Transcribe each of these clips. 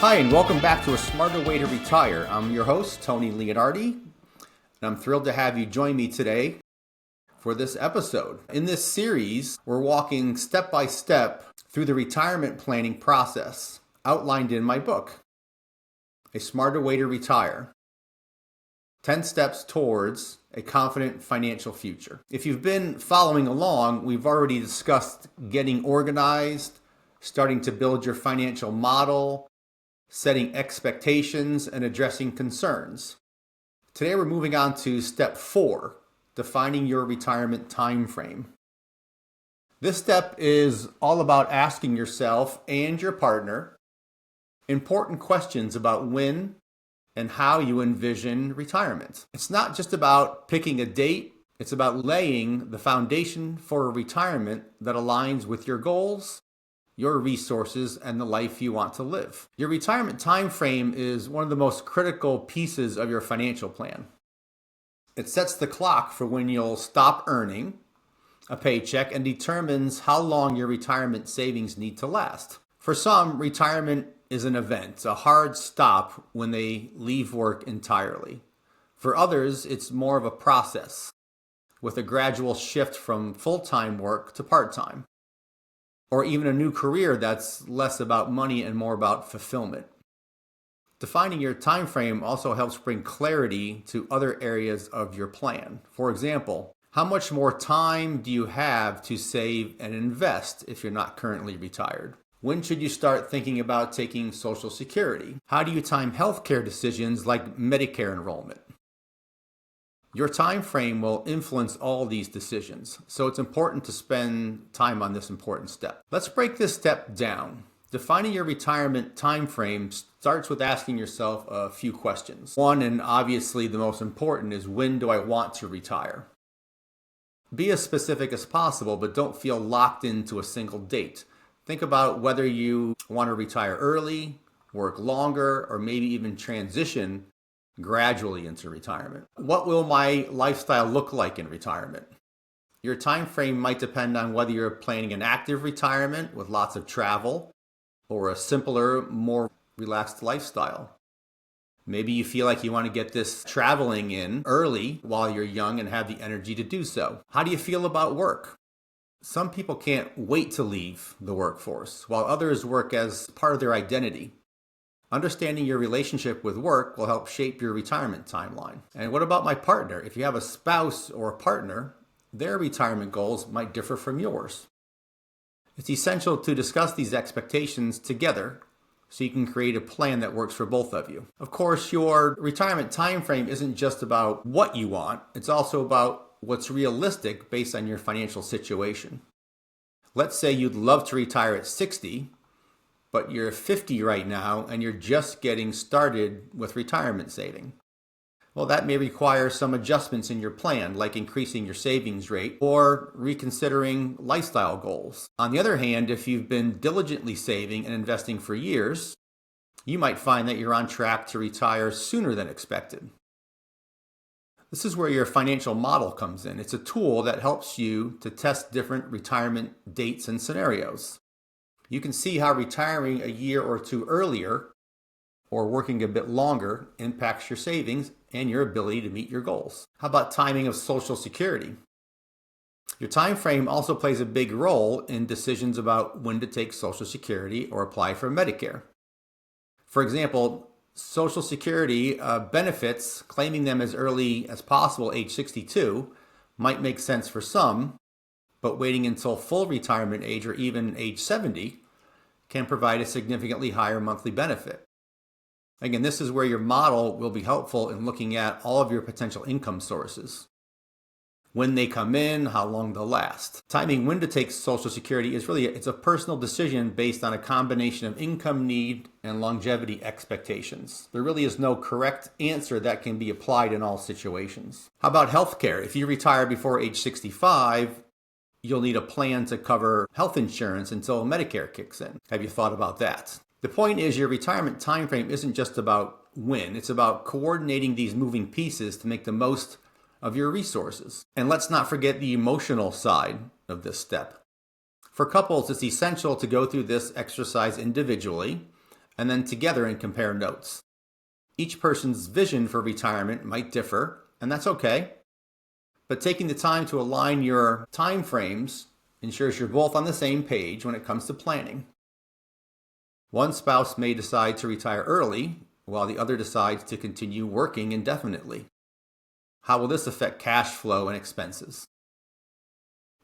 Hi, and welcome back to A Smarter Way to Retire. I'm your host, Tony Leonardi, and I'm thrilled to have you join me today for this episode. In this series, we're walking step by step through the retirement planning process outlined in my book, A Smarter Way to Retire: 10 Steps Towards a Confident Financial Future. If you've been following along, we've already discussed getting organized, starting to build your financial model, setting expectations, and addressing concerns. Today we're moving on to step 4, defining your retirement time frame. This step is all about asking yourself and your partner important questions about when and how you envision retirement. It's not just about picking a date, it's about laying the foundation for a retirement that aligns with your goals, your resources, and the life you want to live. Your retirement time frame is one of the most critical pieces of your financial plan. It sets the clock for when you'll stop earning a paycheck and determines how long your retirement savings need to last. For some, retirement is an event, a hard stop when they leave work entirely. For others, it's more of a process, with a gradual shift from full-time work to part-time, or even a new career that's less about money and more about fulfillment. Defining your time frame also helps bring clarity to other areas of your plan. For example, how much more time do you have to save and invest if you're not currently retired? When should you start thinking about taking Social Security? How do you time healthcare decisions like Medicare enrollment? Your time frame will influence all these decisions, so it's important to spend time on this important step. Let's break this step down. Defining your retirement time frame starts with asking yourself a few questions. One, and obviously the most important, is when do I want to retire? Be as specific as possible, but don't feel locked into a single date. Think about whether you want to retire early, work longer, or maybe even transition gradually into retirement. What will my lifestyle look like in retirement? Your time frame might depend on whether you're planning an active retirement with lots of travel or a simpler, more relaxed lifestyle. Maybe you feel like you want to get this traveling in early while you're young and have the energy to do so. How do you feel about work? Some people can't wait to leave the workforce, while others work as part of their identity. Understanding your relationship with work will help shape your retirement timeline. And what about my partner? If you have a spouse or a partner, their retirement goals might differ from yours. It's essential to discuss these expectations together so you can create a plan that works for both of you. Of course, your retirement time frame isn't just about what you want, it's also about what's realistic based on your financial situation. Let's say you'd love to retire at 60, but you're 50 right now and you're just getting started with retirement saving. Well, that may require some adjustments in your plan, like increasing your savings rate or reconsidering lifestyle goals. On the other hand, if you've been diligently saving and investing for years, you might find that you're on track to retire sooner than expected. This is where your financial model comes in. It's a tool that helps you to test different retirement dates and scenarios. You can see how retiring a year or two earlier or working a bit longer impacts your savings and your ability to meet your goals. How about timing of Social Security? Your time frame also plays a big role in decisions about when to take Social Security or apply for Medicare. For example, Social Security benefits, claiming them as early as possible, age 62, might make sense for some, but waiting until full retirement age or even age 70 can provide a significantly higher monthly benefit. Again, this is where your model will be helpful in looking at all of your potential income sources. When they come in, how long they'll last. Timing when to take Social Security is it's a personal decision based on a combination of income need and longevity expectations. There really is no correct answer that can be applied in all situations. How about healthcare? If you retire before age 65, you'll need a plan to cover health insurance until Medicare kicks in. Have you thought about that? The point is, your retirement time frame isn't just about when, it's about coordinating these moving pieces to make the most of your resources. And let's not forget the emotional side of this step. For couples, it's essential to go through this exercise individually and then together and compare notes. Each person's vision for retirement might differ, and that's okay. But taking the time to align your time frames ensures you're both on the same page when it comes to planning. One spouse may decide to retire early, while the other decides to continue working indefinitely. How will this affect cash flow and expenses?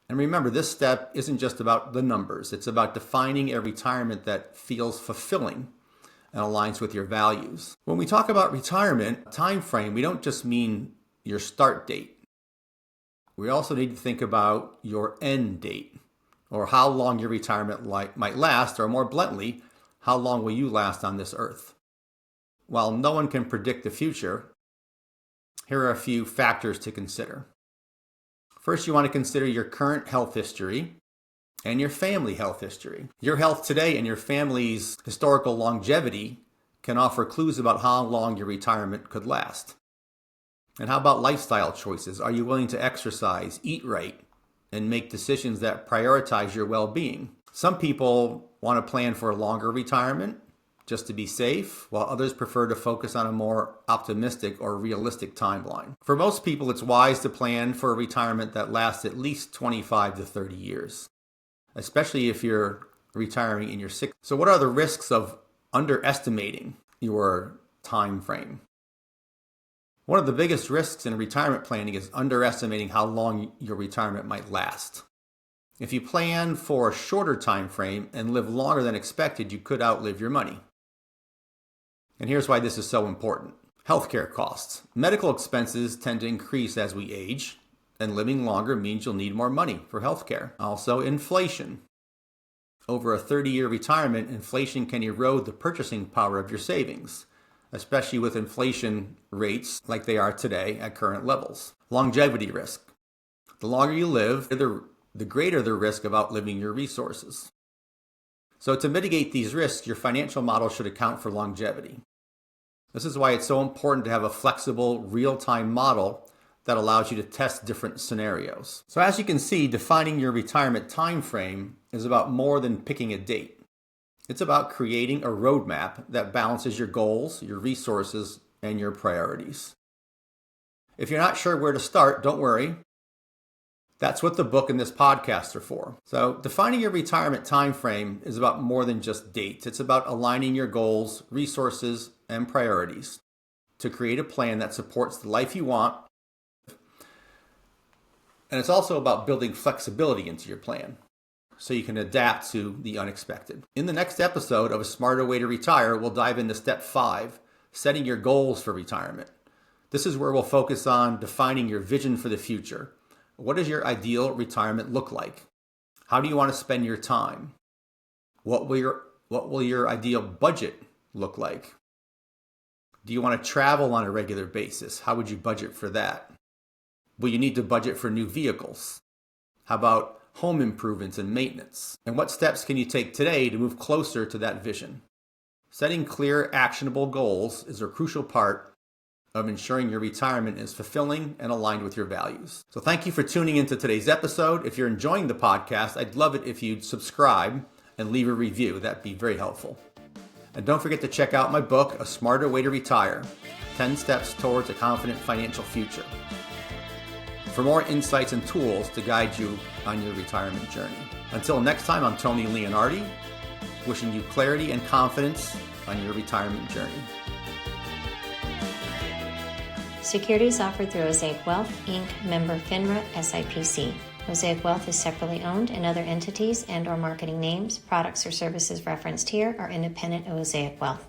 And remember, this step isn't just about the numbers. It's about defining a retirement that feels fulfilling and aligns with your values. When we talk about retirement time frame, we don't just mean your start date. We also need to think about your end date, or how long your retirement might last, or more bluntly, how long will you last on this earth? While no one can predict the future, here are a few factors to consider. First, you want to consider your current health history and your family health history. Your health today and your family's historical longevity can offer clues about how long your retirement could last. And how about lifestyle choices? Are you willing to exercise, eat right, and make decisions that prioritize your well-being? Some people want to plan for a longer retirement just to be safe, while others prefer to focus on a more optimistic or realistic timeline. For most people, it's wise to plan for a retirement that lasts at least 25 to 30 years, especially if you're retiring in your 60s. So what are the risks of underestimating your time frame? One of the biggest risks in retirement planning is underestimating how long your retirement might last. If you plan for a shorter time frame and live longer than expected, you could outlive your money. And here's why this is so important. Healthcare costs. Medical expenses tend to increase as we age, and living longer means you'll need more money for healthcare. Also, inflation. Over a 30-year retirement, inflation can erode the purchasing power of your savings, especially with inflation rates like they are today at current levels. Longevity risk. The longer you live, the greater the risk of outliving your resources. So to mitigate these risks, your financial model should account for longevity. This is why it's so important to have a flexible, real-time model that allows you to test different scenarios. So as you can see, defining your retirement time frame is about more than picking a date. It's about creating a roadmap that balances your goals, your resources, and your priorities. If you're not sure where to start, don't worry. That's what the book and this podcast are for. So defining your retirement time frame is about more than just dates. It's about aligning your goals, resources, and priorities to create a plan that supports the life you want. And it's also about building flexibility into your plan so you can adapt to the unexpected. In the next episode of A Smarter Way to Retire, we'll dive into step 5, setting your goals for retirement. This is where we'll focus on defining your vision for the future. What does your ideal retirement look like? How do you want to spend your time? What will your ideal budget look like? Do you want to travel on a regular basis? How would you budget for that? Will you need to budget for new vehicles? How about home improvements and maintenance? And what steps can you take today to move closer to that vision? Setting clear, actionable goals is a crucial part of ensuring your retirement is fulfilling and aligned with your values. So thank you for tuning into today's episode. If you're enjoying the podcast, I'd love it if you'd subscribe and leave a review. That'd be very helpful. And don't forget to check out my book, A Smarter Way to Retire, 10 Steps Towards a Confident Financial Future, for more insights and tools to guide you on your retirement journey. Until next time, I'm Tony Leonardi, wishing you clarity and confidence on your retirement journey. Securities offered through Mosaic Wealth, Inc., member FINRA, SIPC. Mosaic Wealth is separately owned, and other entities and/or marketing names, products, or services referenced here are independent of Mosaic Wealth.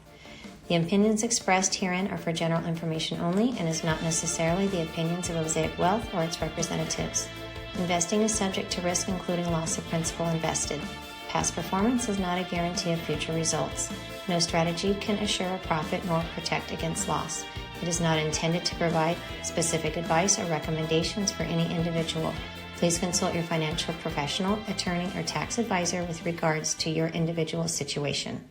The opinions expressed herein are for general information only and is not necessarily the opinions of Mosaic Wealth or its representatives. Investing is subject to risk, including loss of principal invested. Past performance is not a guarantee of future results. No strategy can assure a profit nor protect against loss. It is not intended to provide specific advice or recommendations for any individual. Please consult your financial professional, attorney, or tax advisor with regards to your individual situation.